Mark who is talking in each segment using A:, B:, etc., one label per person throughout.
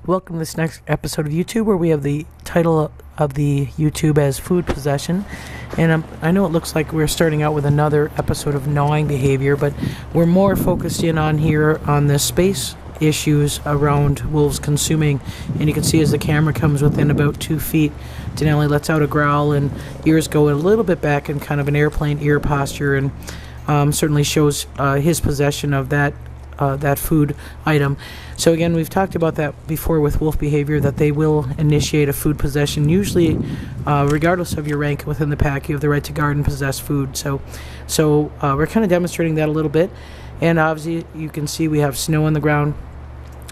A: Welcome to this next episode of YouTube, where we have the title of the YouTube as Food Possession. And I know it looks like we're starting out with another episode of gnawing behavior, but we're more focused in on here on the space issues around wolves consuming. And you can see as the camera comes within about 2 feet, Denali lets out a growl and ears go a little bit back in kind of an airplane ear posture, and certainly shows his possession of that food item. So again, we've talked about that before with wolf behavior, that they will initiate a food possession. Usually, regardless of your rank within the pack, you have the right to guard and possess food. So we're kind of demonstrating that a little bit. And obviously, you can see we have snow on the ground,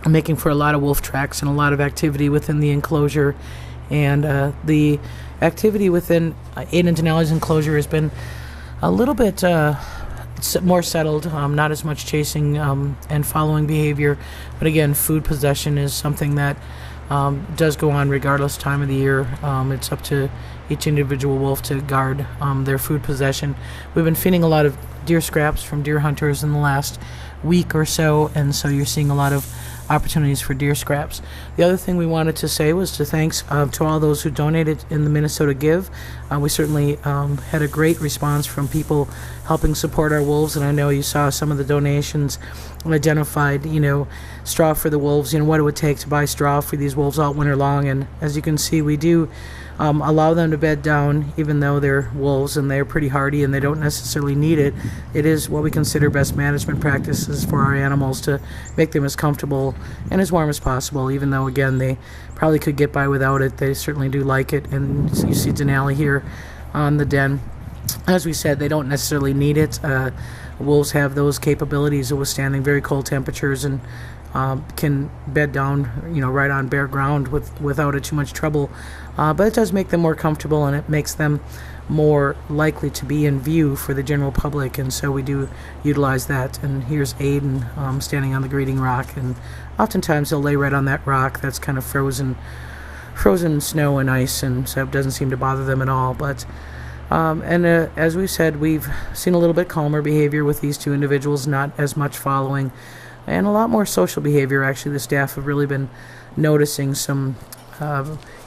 A: making for a lot of wolf tracks and a lot of activity within the enclosure. And the activity within Aiden and Denali's enclosure has been a little bit more settled, not as much chasing and following behavior. But again, food possession is something that does go on regardless time of the year. It's up to each individual wolf to guard their food possession. We've been feeding a lot of deer scraps from deer hunters in the last week or so, and so you're seeing a lot of opportunities for deer scraps. The other thing we wanted to say was to thanks to all those who donated in the Minnesota Give. We certainly had a great response from people helping support our wolves, and I know you saw some of the donations identified, straw for the wolves, what it would take to buy straw for these wolves all winter long. And as you can see, we do allow them to bed down, even though they're wolves and they're pretty hardy and they don't necessarily need it. It is what we consider best management practices for our animals to make them as comfortable and as warm as possible, even though, again, they probably could get by without it. They certainly do like it. And you see Denali here on the den. As we said, they don't necessarily need it. Wolves have those capabilities of withstanding very cold temperatures and can bed down, right on bare ground without it too much trouble. But it does make them more comfortable, and it makes them more likely to be in view for the general public, and so we do utilize that. And here's Aiden standing on the grading rock, and oftentimes he'll lay right on that rock that's kind of frozen snow and ice, and so it doesn't seem to bother them at all. But as we said, we've seen a little bit calmer behavior with these two individuals, not as much following, and a lot more social behavior. Actually, the staff have really been noticing some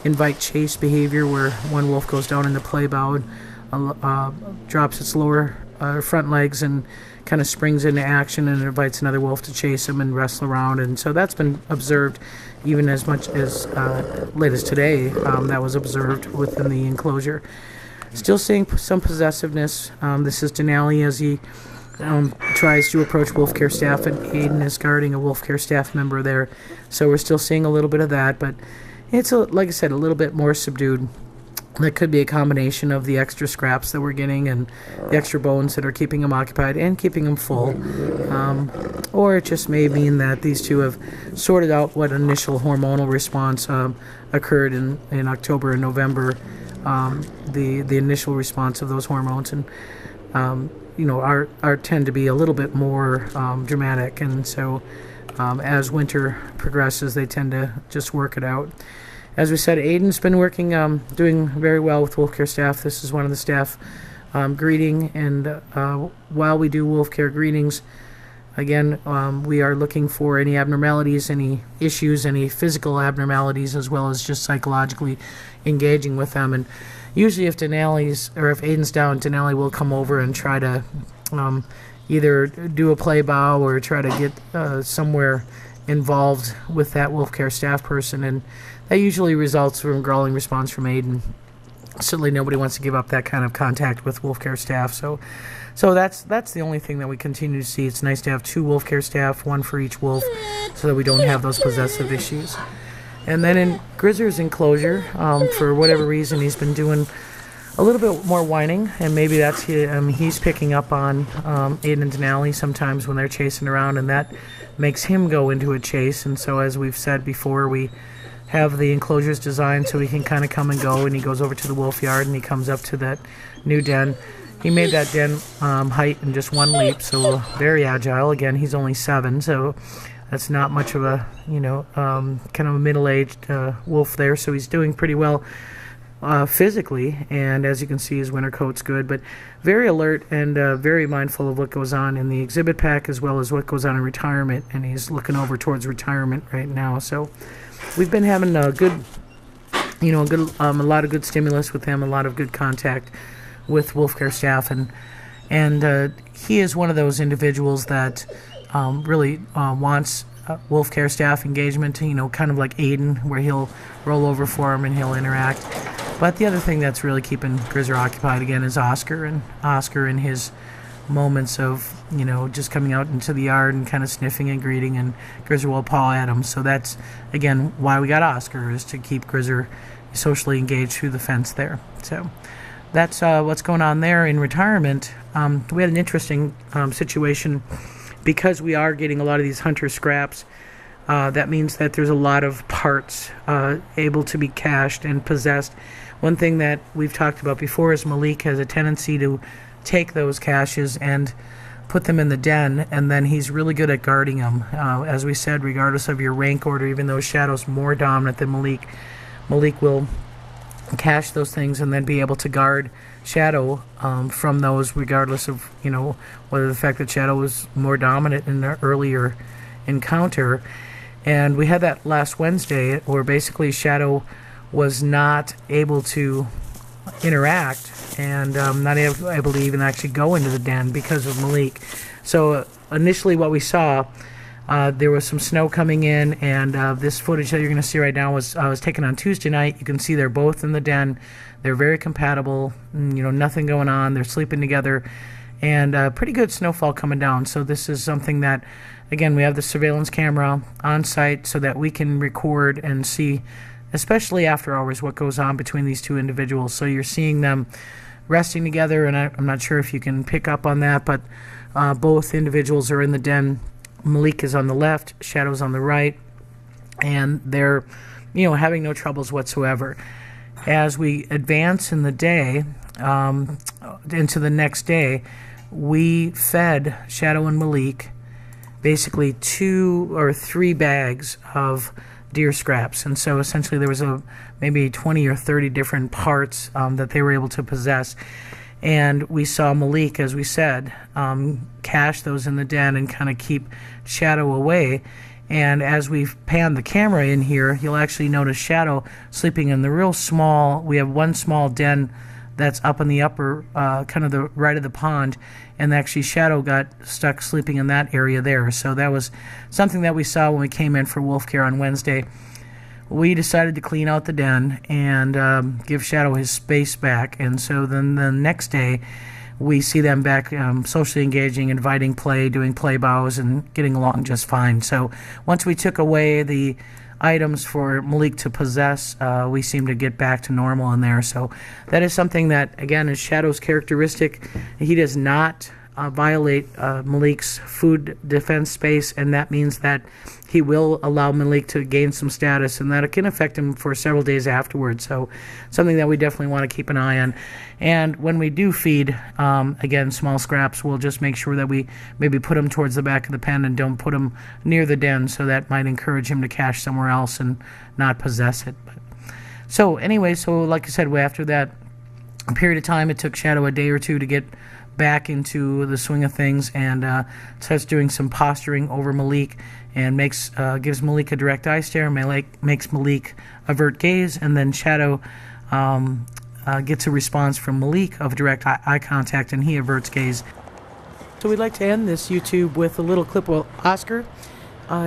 A: invite chase behavior, where one wolf goes down in the play bow and drops its lower front legs and kind of springs into action and invites another wolf to chase him and wrestle around. And so that's been observed even as much as late as today. That was observed within the enclosure. Still seeing some possessiveness. This is Denali as he tries to approach wolf care staff, and Aiden is guarding a wolf care staff member there. So we're still seeing a little bit of that, but it's, like I said, a little bit more subdued. That could be a combination of the extra scraps that we're getting and the extra bones that are keeping them occupied and keeping them full. Or it just may mean that these two have sorted out what initial hormonal response occurred in October and November, the initial response of those hormones. And are tend to be a little bit more dramatic, and so as winter progresses, they tend to just work it out. As we said, Aiden's been working, doing very well with wolf care staff. This is one of the staff greeting, and while we do wolf care greetings, again, we are looking for any abnormalities, any issues, any physical abnormalities, as well as just psychologically engaging with them. And usually if Aiden's down, Denali will come over and try to either do a play bow or try to get somewhere involved with that wolf care staff person, and that usually results from a growling response from Aiden. Certainly nobody wants to give up that kind of contact with wolf care staff, so that's the only thing that we continue to see. It's nice to have 2 wolf care staff, 1 for each wolf, so that we don't have those possessive issues. And then in Grizzly's enclosure, for whatever reason, he's been doing a little bit more whining, and maybe that's he's picking up on Aiden and Denali sometimes when they're chasing around, and that makes him go into a chase. And so, as we've said before, we have the enclosures designed so he can kind of come and go, and he goes over to the wolf yard and he comes up to that new den. He made that den height in just 1 leap, so very agile. Again, he's only 7, so that's not much of a, kind of a middle-aged wolf there, so he's doing pretty well physically, and as you can see, his winter coat's good, but very alert and very mindful of what goes on in the exhibit pack as well as what goes on in retirement, and he's looking over towards retirement right now. So we've been having a good, a lot of good stimulus with him, a lot of good contact with wolf care staff, and he is one of those individuals that really wants wolf care staff engagement, kind of like Aiden, where he'll roll over for him and he'll interact. But the other thing that's really keeping Grizzly occupied again is Oscar in his moments of, just coming out into the yard and kind of sniffing and greeting, and Grizzly will paw at him. So that's, again, why we got Oscar, is to keep Grizzly socially engaged through the fence there. So that's what's going on there. In retirement, we had an interesting situation because we are getting a lot of these hunter scraps. That means that there's a lot of parts able to be cached and possessed. One thing that we've talked about before is Malik has a tendency to take those caches and put them in the den, and then he's really good at guarding them. As we said, regardless of your rank order, even though Shadow's more dominant than Malik will cache those things and then be able to guard Shadow from those, regardless of whether the fact that Shadow was more dominant in the earlier encounter. And we had that last Wednesday where basically Shadow was not able to interact and not able to even actually go into the den because of Malik. So initially what we saw, there was some snow coming in, and this footage that you're going to see right now was taken on Tuesday night. You can see they're both in the den. They're very compatible, nothing going on. They're sleeping together, and pretty good snowfall coming down. So this is something that, again, we have the surveillance camera on site so that we can record and see, especially after hours, what goes on between these two individuals. So you're seeing them resting together, and I'm not sure if you can pick up on that, but both individuals are in the den. Malik is on the left, Shadow's on the right, and they're, having no troubles whatsoever. As we advance in the day, into the next day, we fed Shadow and Malik basically 2 or 3 bags of deer scraps, and so essentially there was maybe 20 or 30 different parts that they were able to possess. And we saw Malik, as we said, cache those in the den and kind of keep Shadow away. And as we pan the camera in here, you'll actually notice Shadow sleeping in the real small, we have one small den that's up in the upper, kind of the right of the pond, and actually Shadow got stuck sleeping in that area there. So that was something that we saw when we came in for wolf care on Wednesday. We decided to clean out the den and give Shadow his space back, and so then the next day we see them back socially engaging, inviting play, doing play bows, and getting along just fine. So once we took away the items for Malik to possess, we seem to get back to normal in there. So that is something that, again, is Shadow's characteristic. He does not violate Malik's food defense space, and that means that he will allow Malik to gain some status, and that it can affect him for several days afterwards. So something that we definitely want to keep an eye on. And when we do feed, again, small scraps, we'll just make sure that we maybe put them towards the back of the pen and don't put them near the den, so that might encourage him to cache somewhere else and not possess it. So anyway, so like I said, after that period of time, it took Shadow a day or two to get back into the swing of things, and starts doing some posturing over Malik, and gives Malik a direct eye stare. Makes Malik avert gaze, and then Shadow gets a response from Malik of direct eye contact, and he averts gaze. So we'd like to end this YouTube with a little clip of Oscar.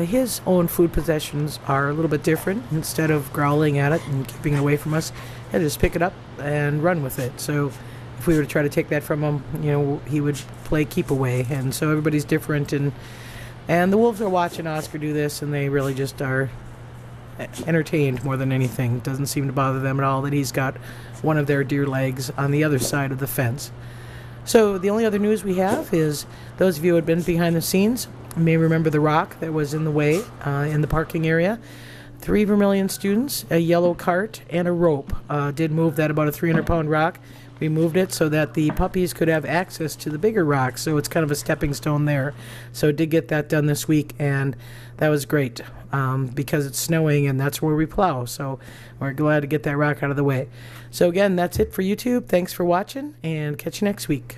A: His own food possessions are a little bit different. Instead of growling at it and keeping it away from us, he'll just pick it up and run with it. So if we were to try to take that from him, he would play keep away. And so everybody's different, and the wolves are watching Oscar do this, and they really just are entertained more than anything. It doesn't seem to bother them at all that he's got one of their deer legs on the other side of the fence. So the only other news we have is those of you who had been behind the scenes may remember the rock that was in the way in the parking area. 3 Vermilion students, a yellow cart, and a rope did move that about a 300-pound rock. We moved it so that the puppies could have access to the bigger rocks, so it's kind of a stepping stone there. So did get that done this week, and that was great because it's snowing, and that's where we plow. So we're glad to get that rock out of the way. So again, that's it for YouTube. Thanks for watching, and catch you next week.